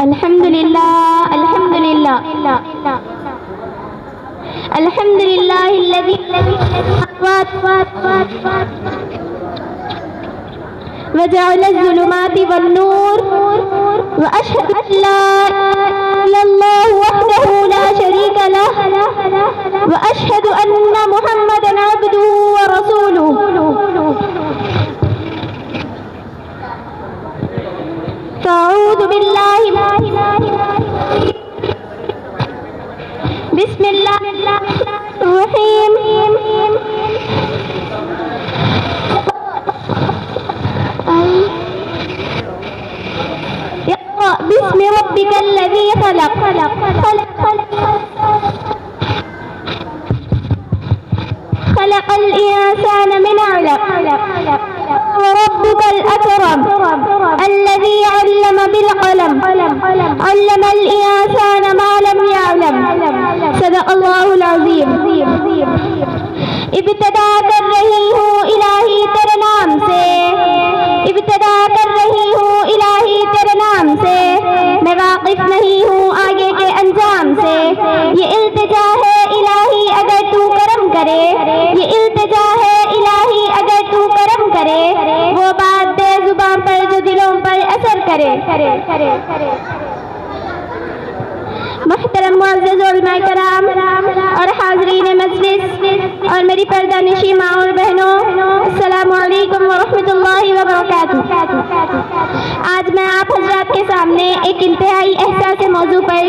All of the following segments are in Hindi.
अल्हम्दुलिल्लाह अल्हम्दुलिल्लाह अल्हम्दुलिल्लाहिल्लज़ी वजअलज़-ज़ुलुमाति वन-नूर व अशहदु अल्ला इलाहा इल्लल्लाहु वहदहु ला शरीका लह व अशहदु अन्ना मुहम्मदन अब्दुहु व रसूलुहु। अऊज़ु बिल्लाहि बिस्मिल्लाहिर्रहमानिर्रहीम। इक़रा बिस्मि रब्बिकल्लज़ी खलक़ खलक़ल इंसान मिन अलक़ वरब्बुकल अकरम अल्लज़ी अल्लम बिल क़लम अल्लमल इंसान मा लम यअलम। सदक़ल्लाहुल अज़ीम। इब्तिदा कर रही हूँ इलाही तेरे नाम से, इब्तिदा कर रही हूँ इलाही तेरे नाम से, मैं वाकिफ नहीं हूँ आगे के अंजाम से। ये इल्तिजा है इलाही अगर तू करम करे, ये इल्तिजा है इलाही अगर तू करम करे, वो बात दे जुबान पर जो दिलों पर असर करे। मुहतरम मुअज़्ज़ज़ उलमाए कराम और हाज़रीन मजलिस और मेरी पर्दानिशी माँ और बहनों, अस्सलामु अलैकुम व रहमतुल्लाहि व बरकातुहू। आज मैं आप हज़रात के सामने एक इंतहाई एहसास मौजू पर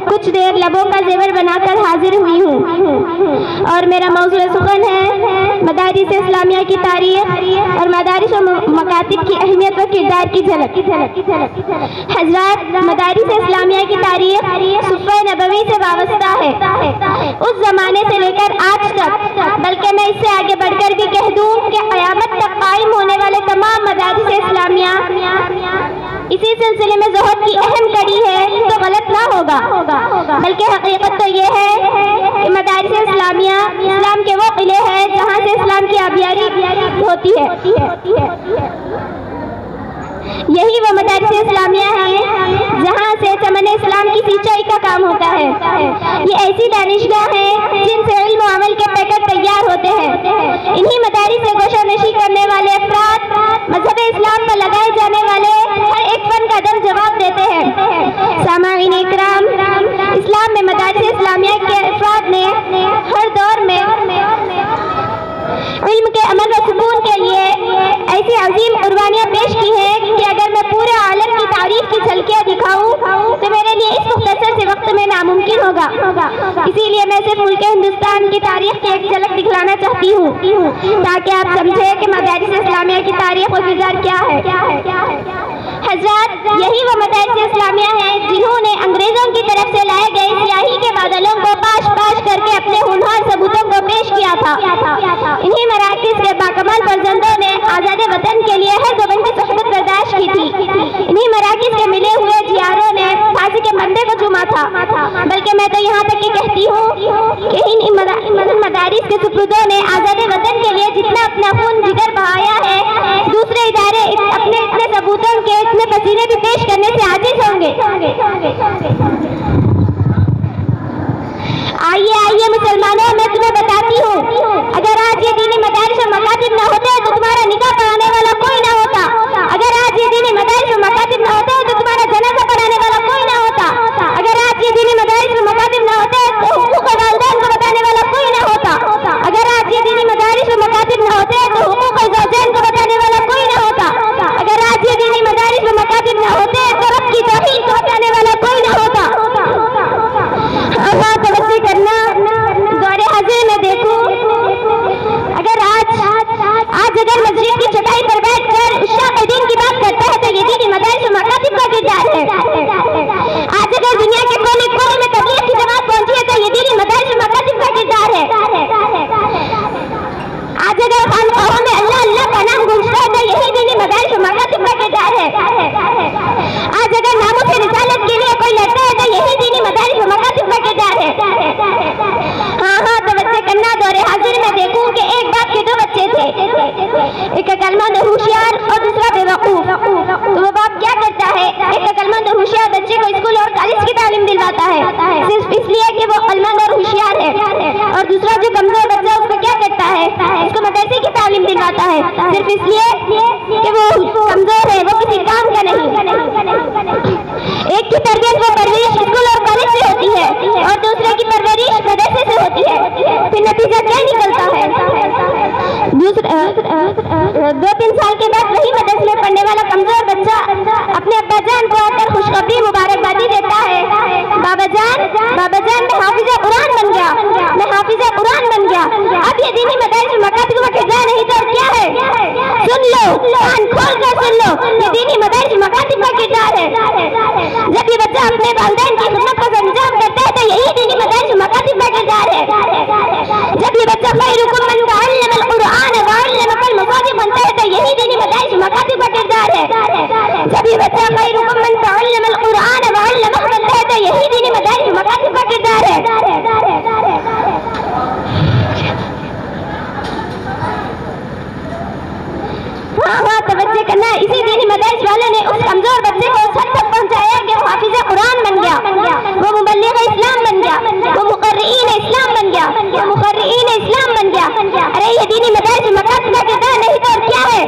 कुछ देर लबों का जेवर बनाकर हाजिर हुई हूँ और मेरा मौजू सुखन है मदारिस इस्लामिया की तारीख और मदारिस और मकातिब की अहमियत व किरदार की झलक। हज़रात, मदारिस इस्लामिया की तारीख सुफ़े नबवी से वाबस्ता है, उस जमाने से लेकर आज तक, बल्कि मैं इससे आगे बढ़कर भी कह दूं कि क़यामत तक कायम होने वाले तमाम मदारिस इस्लामिया इसी सिलसिले में ज़ोहर की अहम कड़ी है, तो गलत ना होगा। बल्कि हकीकत तो ये है कि मदारिस इस्लामिया इस्लाम के वो किले हैं जहाँ से इस्लाम की आबियारी होती है। यही वो मदारिस इस्लामिया हैं जहाँ से चमन इस्लाम की सिंचाई का काम होता है। ये ऐसी दानिशगाह हैं जिनसे इल्म व अमल के पैकेट तैयार होते हैं। इन्हीं मदारिस से गोशानशी करने वाले अफराद मजहब इस्लाम पर लगाए जाने वाले हर एक फन का दर जवाब देते हैं। सामाईन इकराम, इस्लाम में मदारिस इस्लामिया के अफराद ने हर दौर में इल्म के अमल व सुकून के लिए ऐसी अजीम कुर्बानियाँ पेश की हैं कि अगर मैं पूरे आलम की तारीफ की झलकियाँ दिखाऊं तो मेरे लिए इस मुख्तसर से वक्त में नामुमकिन होगा। इसीलिए मैं सिर्फ मुल्क हिंदुस्तान की तारीख की एक झलक दिखलाना चाहती हूँ ताकि आप समझें कि मदारिस इस्लामिया की तारीख और किरदार क्या है। हज़रात, यही वो मदारिस इस्लामिया हैं जिन्होंने अंग्रेजों की तरफ से लाए गए स्याही के बादलों को पाश पाश करके अपने होनहार सबूतों को पेश किया था। इन्हीं मराकिज़ के बाकमाल फर्जंदों ने आज़ाद वतन के लिए हर गोबंद की सोहबत बर्दाश्त की थी। इन्हीं मराकिज़ के मिले हुए जियारों ने फांसी के मंदे को चूमा था। बल्कि मैं तो यहाँ तक कि कहती हूँ कि इन मदारिस के सुपुर्दों ने आज़ाद वतन के लिए जितना अपना खून जिगर बहाया है, दूसरे इदारे अपने इतने सबूतों के इतने पसीने भी पेश करने से आजिज होंगे। आइए मुसलमानों, मैं तुम्हें बताती हूँ, अगर आज ये दीनी मदारिस और मकातिब न होते तो तुम्हारा निकाह पढ़ाने वाला कोई ना होता। अगर आज ये दीनी मदारिस और मकातिब न होते तो तुम्हारा जनाजा पढ़ाने वाला कोई ना होता। अगर आज ये दीनी मदारिस और मकातिब न होते तो हुकूक वालिदैन को बताने वाला कोई ना होता। अगर आज ये दीनी मदारिस और मकातिब न होते तो हुकूक ज़ौजैन को बताने वाला कोई ना होता। अगर आज ये दीनी मदारिस और मकातिब न होते तो रब की तौहीद को बताने वाला कोई ना होता। अब तवज्जो करना, दौरे हाजिर में देखूं, अगर आज अगर मस्जिद की चटाई पर बैठकर शाक़ीदीन की बात करता है तो ये दीनी मदारिस और मकातिब का किरदार है। आज अगर दुनिया के कोने कोने में तबलीग की जमात पहुंची है तो ये दीनी मदारिस और मकातिब का किरदार है। आज अगर खानकाहों में अल्लाह अल्लाह का नाम गूंजता है तो यही दीनी मदारिस और मकातिब का किरदार है। आज अगर नामों से रिसालत के लिए कोई लड़ता है तो यही दीनी मदारिस और मकातिब का किरदार है। हाँ, तवज्जो करना, दौरे हाजिर में देखूं कि एक बाप के दो बच्चे थे, एक अक्लमंद होशियार और दूसरा बेवकूफ। तो वो बाप क्या करता है, एक अक्लमंद होशियार बच्चे को है, सिर्फ इसलिए कि वो कमजोर है, वो किसी काम का नहीं। एक की तरबियत वो परवरिश स्कूल और कॉलेज से होती है और दूसरे की परवरिश मदरसे से होती है। फिर नतीजा क्या निकलता है? 2-3 साल के बाद वही मदरसे में पढ़ने वाला कमजोर बच्चा अपने अब्बाजान को आकर खुशखबरी मुबारकबादी देता है, बाबा जान मैं हाफिजा कुरान बन गया, मैं हाफिजा कुरान बन गया। अब ये दीनी मदारिस मकातिब का किरदार नहीं तो क्या है? सुन लो, कान खोल कर सुन लो, ये दीनी मदारिस मकातिब का किरदार है। जब ये बच्चा अपने वालिदैन की खिदमत का अंजाम करता है तो यही दीनी मदारिस मकातिब का किरदार है। जब ये बच्चा खैरुकुम मन तअल्लमल कुरान व अल्लमल मसाजिद बनता है तो यही दीनी मदारिस मकातिब का किरदार है। जब ये बच्चा खैरुकुम मन तअल्लमल कुरान व अल्लमह बनता है तो यही दीनी मदारिस मकातिब का किरदार है। हाँ, तवज्जो करना, इसी दीनी मदारिस वालों ने उस कमजोर बच्चे को उस हद तक पहुंचाया कि वो हाफिज़ कुरान बन गया, वो मुबल्लिग़ इस्लाम बन गया, वो मुक़र्रिईन इस्लाम बन गया, वो मुक़र्रिईन इस्लाम बन गया। अरे ये दीनी मदारिस मकातिब का किरदार नहीं तो क्या है?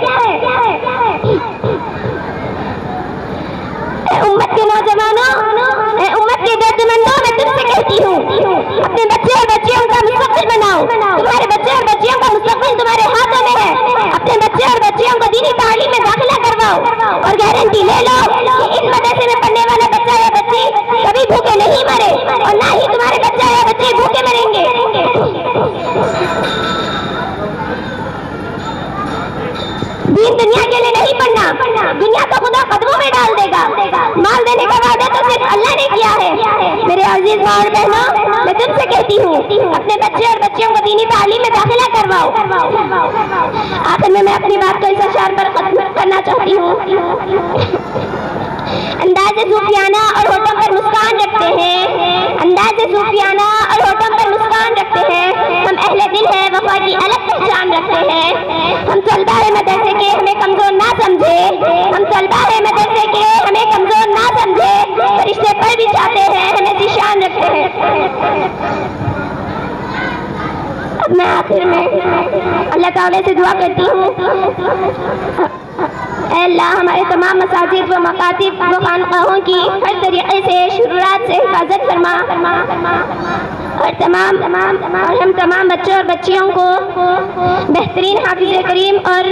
उम्मत के नौजवानों, उम्मत के दर्दमंदों, मैं तुमसे कहती हूँ, अपने बच्चे और बच्चियों का मुस्तक़बिल बनाओ। तुम्हारे बच्चे और बच्चियों का मुस्तक़बिल तुम्हारे हाथों में है। अपने बच्चे और बच्चियों को दीनी तालीम में दाखिला करवाओ और गारंटी ले लो कि इन मदरसे में पढ़ने वाला बच्चा या बच्ची कभी भूखे नहीं मरे और ना ही तुम्हारे बच्चा या बच्चे भूखे मरेंगे। दीन दुनिया के लिए नहीं पढ़ना, दुनिया तो खुदा कदमों में डाल देगा। माल देने का वादा तो सिर्फ अल्लाह ने किया है। मेरे अजीज माँ और बहनों, मैं तुमसे कहती हूँ, अपने बच्चे और बच्चियों को दीनी तालीम में दाखिला करवाओ। आखिर में मैं अपनी बात को इस अशार पर खत्म करना चाहती हूँ। अंदाज़े सूफियाना और होठों पर मुस्कान रखते हैं, अंदाज़े सूफियाना और होठों पर मुस्कान रखते हैं। हम अहले दिल है, वफा की अलग पहचान रखते हैं। हम तलबा है मदरसे के, हमें कमजोर ना समझे। हम तलबा है मदरसे के, हमें कमजोर ना समझे। फरिश्ते पर भी चाहते हैं, हमें जिशान रखते हैं। अब मैं आखिर में अल्लाह ताला से दुआ करती हूँ, अल्लाह हमारे तमाम मसाजिद व मकातिब व खानकाहों की हर तरीके से शुरुआत से हिफाजत फरमा और हम तमाम बच्चों और बच्चियों को बेहतरीन हाफिज़ करीम और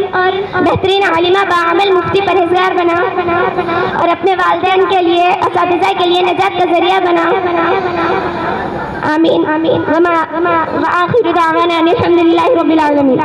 बेहतरीन आलिमा बाअमल मुफ्ती परहेज़गार बना और अपने वालिदैन के लिए, असातिज़ा के लिए नजात का ज़रिया बना। आमीन आमीन। व आखिर दावाना अनिल हम्दुलिल्लाहि रब्बिल आलमीन।